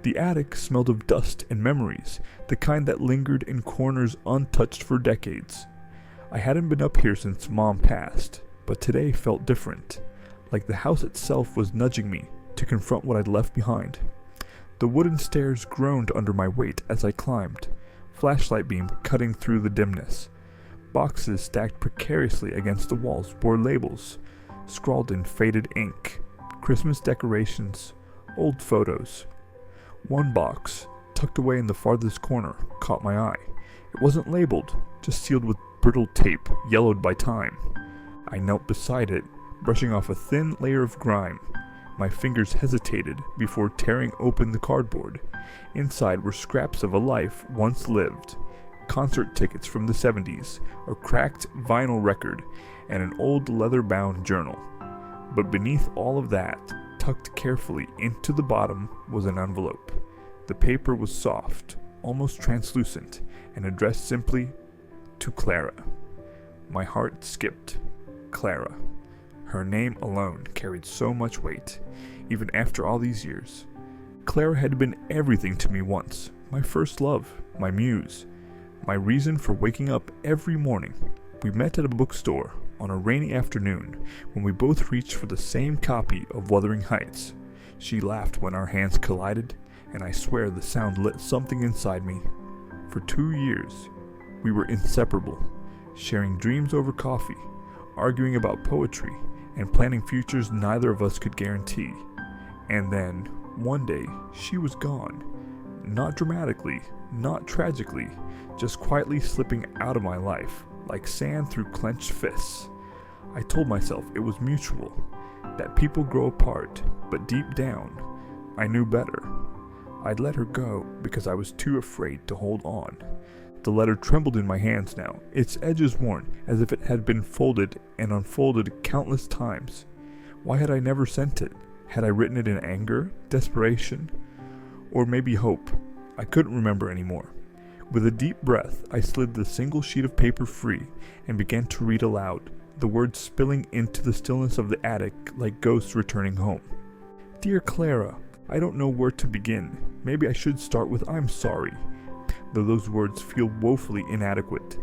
The attic smelled of dust and memories, the kind that lingered in corners untouched for decades. I hadn't been up here since Mom passed, but today felt different, like the house itself was nudging me to confront what I'd left behind. The wooden stairs groaned under my weight as I climbed, flashlight beam cutting through the dimness. Boxes stacked precariously against the walls bore labels, scrawled in faded ink, Christmas decorations, old photos. One box, tucked away in the farthest corner, caught my eye. It wasn't labeled, just sealed with brittle tape, yellowed by time. I knelt beside it, brushing off a thin layer of grime. My fingers hesitated before tearing open the cardboard. Inside were scraps of a life once lived, concert tickets from the 70s, a cracked vinyl record, and an old leather-bound journal. But beneath all of that, tucked carefully into the bottom, was an envelope. The paper was soft, almost translucent, and addressed simply to Clara. My heart skipped. Clara. Her name alone carried so much weight, even after all these years. Clara had been everything to me once, my first love, my muse, my reason for waking up every morning. We met at a bookstore on a rainy afternoon when we both reached for the same copy of Wuthering Heights. She laughed when our hands collided, and I swear the sound lit something inside me. For 2 years, we were inseparable, sharing dreams over coffee, arguing about poetry, and planning futures neither of us could guarantee. And then, one day, she was gone. Not dramatically, not tragically, just quietly slipping out of my life, like sand through clenched fists. I told myself it was mutual, that people grow apart, but deep down, I knew better. I'd let her go because I was too afraid to hold on. The letter trembled in my hands now, its edges worn as if it had been folded and unfolded countless times. Why had I never sent it? Had I written it in anger, desperation, or maybe hope? I couldn't remember anymore. With a deep breath, I slid the single sheet of paper free and began to read aloud, the words spilling into the stillness of the attic like ghosts returning home. Dear Clara, I don't know where to begin. Maybe I should start with I'm sorry, though those words feel woefully inadequate.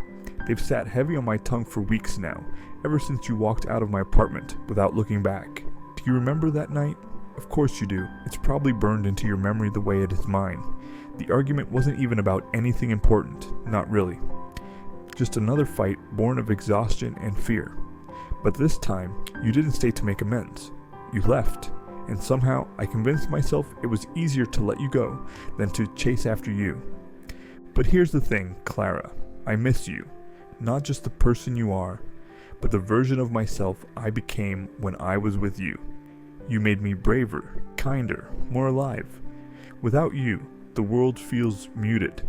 They've sat heavy on my tongue for weeks now, ever since you walked out of my apartment without looking back. Do you remember that night? Of course you do. It's probably burned into your memory the way it is mine. The argument wasn't even about anything important, not really. Just another fight born of exhaustion and fear. But this time, you didn't stay to make amends. You left, and somehow I convinced myself it was easier to let you go than to chase after you. But here's the thing, Clara. I miss you. Not just the person you are, but the version of myself I became when I was with you. You made me braver, kinder, more alive. Without you, the world feels muted,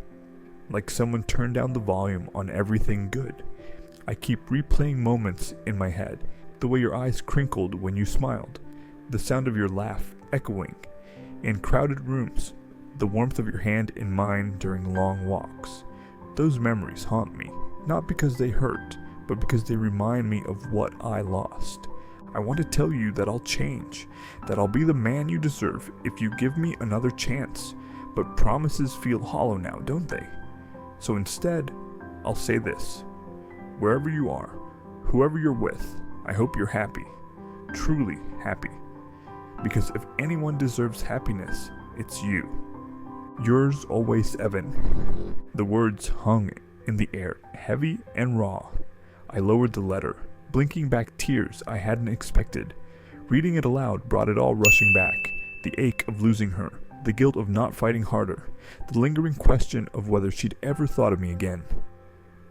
like someone turned down the volume on everything good. I keep replaying moments in my head, the way your eyes crinkled when you smiled, the sound of your laugh echoing in crowded rooms, the warmth of your hand in mine during long walks. Those memories haunt me, not because they hurt, but because they remind me of what I lost. I want to tell you that I'll change, that I'll be the man you deserve if you give me another chance. But promises feel hollow now, don't they? So instead, I'll say this. Wherever you are, whoever you're with, I hope you're happy. Truly happy. Because if anyone deserves happiness, it's you. Yours always, Evan. The words hung in the air, heavy and raw. I lowered the letter, blinking back tears I hadn't expected. Reading it aloud brought it all rushing back. The ache of losing her, the guilt of not fighting harder, the lingering question of whether she'd ever thought of me again.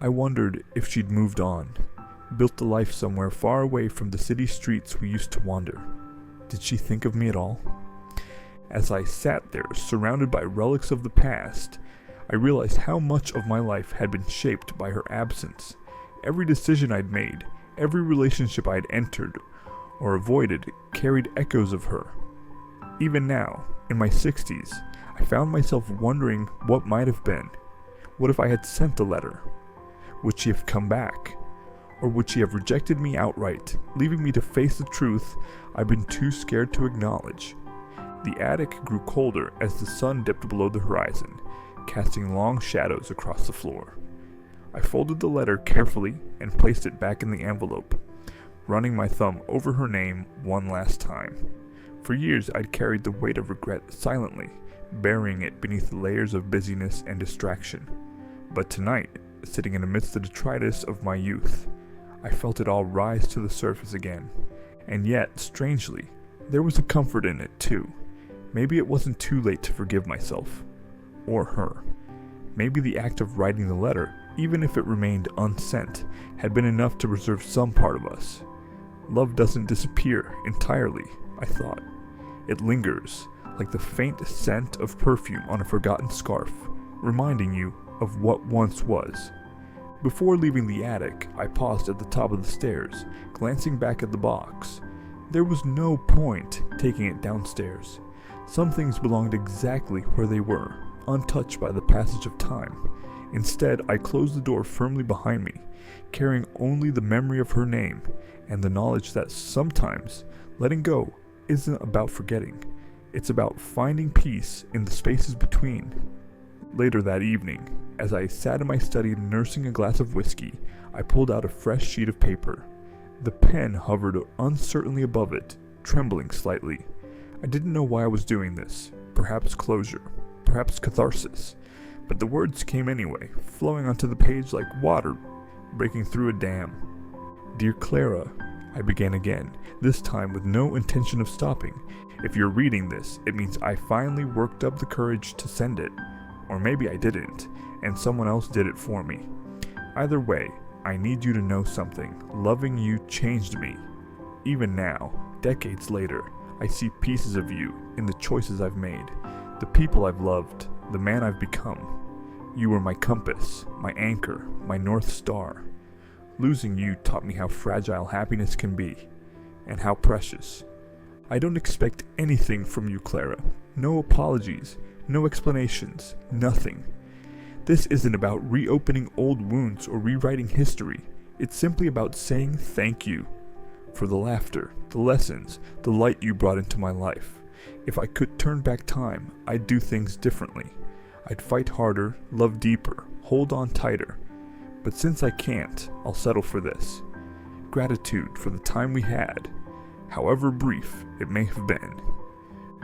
I wondered if she'd moved on, built a life somewhere far away from the city streets we used to wander. Did she think of me at all? As I sat there, surrounded by relics of the past, I realized how much of my life had been shaped by her absence. Every decision I'd made, every relationship I'd entered or avoided carried echoes of her. Even now, in my 60s, I found myself wondering what might have been. What if I had sent the letter? Would she have come back? Or would she have rejected me outright, leaving me to face the truth I've been too scared to acknowledge? The attic grew colder as the sun dipped below the horizon, casting long shadows across the floor. I folded the letter carefully and placed it back in the envelope, running my thumb over her name one last time. For years I'd carried the weight of regret silently, burying it beneath layers of busyness and distraction. But tonight, sitting in amidst the detritus of my youth, I felt it all rise to the surface again. And yet, strangely, there was a comfort in it too. Maybe it wasn't too late to forgive myself. Or her. Maybe the act of writing the letter, even if it remained unsent, had been enough to preserve some part of us. Love doesn't disappear entirely, I thought. It lingers, like the faint scent of perfume on a forgotten scarf, reminding you of what once was. Before leaving the attic, I paused at the top of the stairs, glancing back at the box. There was no point taking it downstairs. Some things belonged exactly where they were, untouched by the passage of time. Instead, I closed the door firmly behind me, carrying only the memory of her name and the knowledge that sometimes letting go isn't about forgetting. It's about finding peace in the spaces between. Later that evening, as I sat in my study nursing a glass of whiskey, I pulled out a fresh sheet of paper. The pen hovered uncertainly above it, trembling slightly. I didn't know why I was doing this. Perhaps closure, perhaps catharsis. But the words came anyway, flowing onto the page like water breaking through a dam. Dear Clara, I began again, this time with no intention of stopping. If you're reading this, it means I finally worked up the courage to send it. Or maybe I didn't, and someone else did it for me. Either way, I need you to know something. Loving you changed me. Even now, decades later, I see pieces of you in the choices I've made, the people I've loved, the man I've become. You were my compass, my anchor, my North Star. Losing you taught me how fragile happiness can be, and how precious. I don't expect anything from you, Clara. No apologies, no explanations, nothing. This isn't about reopening old wounds or rewriting history. It's simply about saying thank you for the laughter, the lessons, the light you brought into my life. If I could turn back time, I'd do things differently. I'd fight harder, love deeper, hold on tighter. But since I can't, I'll settle for this. Gratitude for the time we had, however brief it may have been.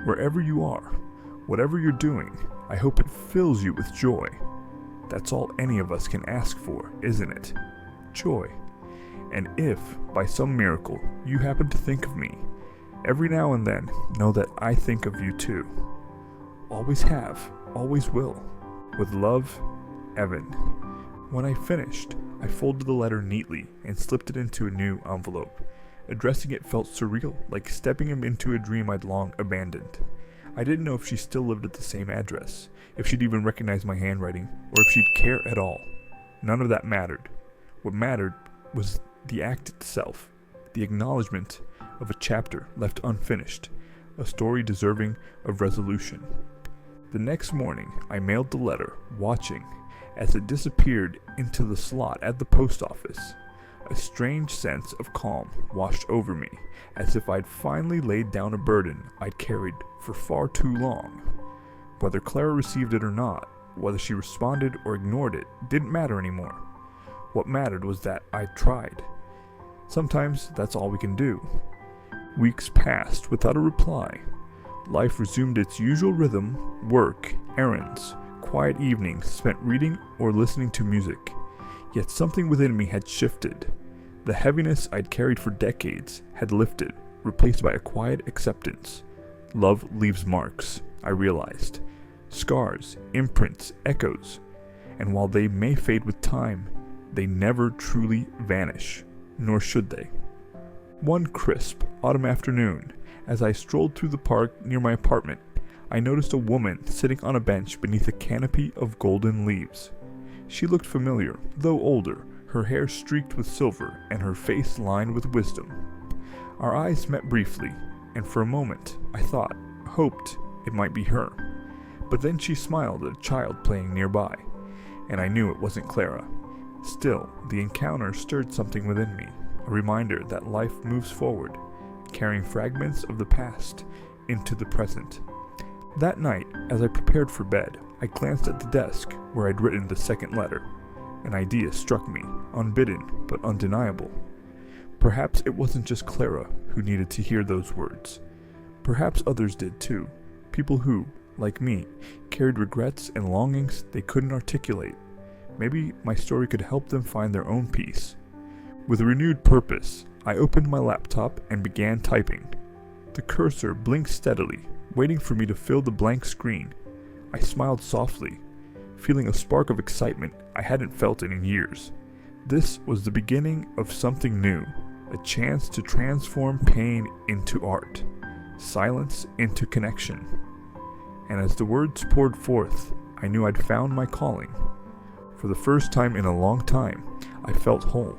Wherever you are, whatever you're doing, I hope it fills you with joy. That's all any of us can ask for, isn't it? Joy. And if, by some miracle, you happen to think of me, every now and then, know that I think of you too. Always have, always will. With love, Evan. When I finished, I folded the letter neatly and slipped it into a new envelope. Addressing it felt surreal, like stepping into a dream I'd long abandoned. I didn't know if she still lived at the same address, if she'd even recognize my handwriting, or if she'd care at all. None of that mattered. What mattered was the act itself, the acknowledgement of a chapter left unfinished, a story deserving of resolution. The next morning, I mailed the letter, watching as it disappeared into the slot at the post office. A strange sense of calm washed over me, as if I'd finally laid down a burden I'd carried for far too long. Whether Clara received it or not, whether she responded or ignored it, didn't matter anymore. What mattered was that I tried. Sometimes that's all we can do. Weeks passed without a reply. Life resumed its usual rhythm: work, errands, quiet evenings spent reading or listening to music. Yet something within me had shifted. The heaviness I'd carried for decades had lifted, replaced by a quiet acceptance. Love leaves marks, I realized. Scars, imprints, echoes. And while they may fade with time, they never truly vanish, nor should they. One crisp autumn afternoon, as I strolled through the park near my apartment, I noticed a woman sitting on a bench beneath a canopy of golden leaves. She looked familiar, though older, her hair streaked with silver and her face lined with wisdom. Our eyes met briefly, and for a moment I hoped it might be her. But then she smiled at a child playing nearby, and I knew it wasn't Clara. Still, the encounter stirred something within me, a reminder that life moves forward, carrying fragments of the past into the present. That night, as I prepared for bed, I glanced at the desk where I'd written the second letter. An idea struck me, unbidden but undeniable. Perhaps it wasn't just Clara who needed to hear those words. Perhaps others did too. People who, like me, carried regrets and longings they couldn't articulate. Maybe my story could help them find their own peace. With a renewed purpose, I opened my laptop and began typing. The cursor blinked steadily, waiting for me to fill the blank screen. I smiled softly, feeling a spark of excitement I hadn't felt in years. This was the beginning of something new, a chance to transform pain into art, silence into connection. And as the words poured forth, I knew I'd found my calling. For the first time in a long time, I felt whole.